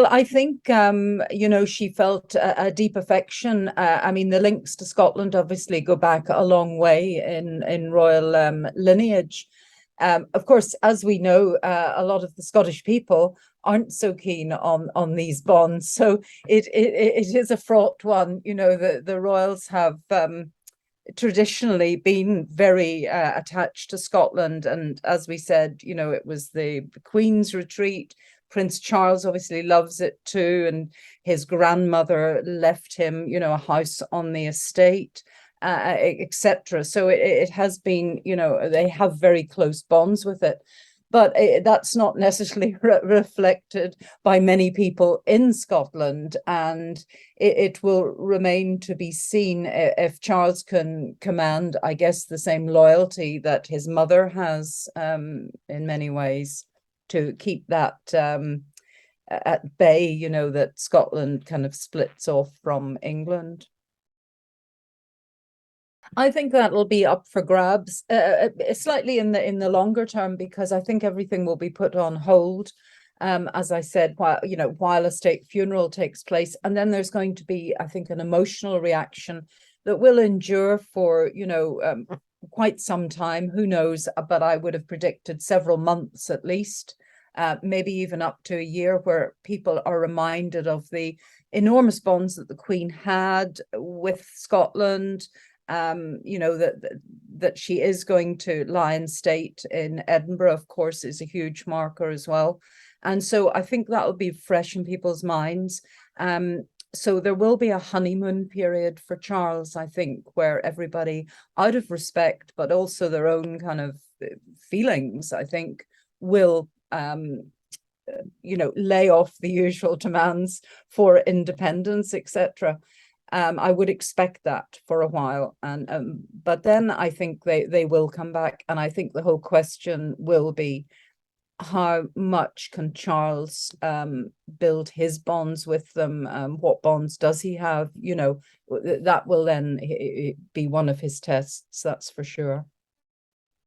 Well, I think, she felt a deep affection. I mean, the links to Scotland obviously go back a long way in royal lineage. Of course, as we know, a lot of the Scottish people aren't so keen on these bonds. So it is a fraught one. The royals have traditionally been very attached to Scotland. And as we said, it was the Queen's retreat. Prince Charles obviously loves it too. And his grandmother left him, a house on the estate, etc. So it has been, they have very close bonds with it. But that's not necessarily reflected by many people in Scotland. And it will remain to be seen if Charles can command, I guess, the same loyalty that his mother has in many ways, to keep that at bay, that Scotland kind of splits off from England. I think that'll be up for grabs, slightly in the longer term, because I think everything will be put on hold. As I said, while a state funeral takes place, and then there's going to be, I think, an emotional reaction that will endure for quite some time. Who knows? But I would have predicted several months at least, maybe even up to a year, where people are reminded of the enormous bonds that the Queen had with Scotland. That she is going to lie in state in Edinburgh, of course, is a huge marker as well. And so I think that will be fresh in people's minds. So there will be a honeymoon period for Charles, I think, where everybody, out of respect, but also their own kind of feelings, I think, will lay off the usual demands for independence, etc. I would expect that for a while, but then I think they will come back, and I think the whole question will be, how much can Charles build his bonds with them? What bonds does he have? That will then be one of his tests, that's for sure.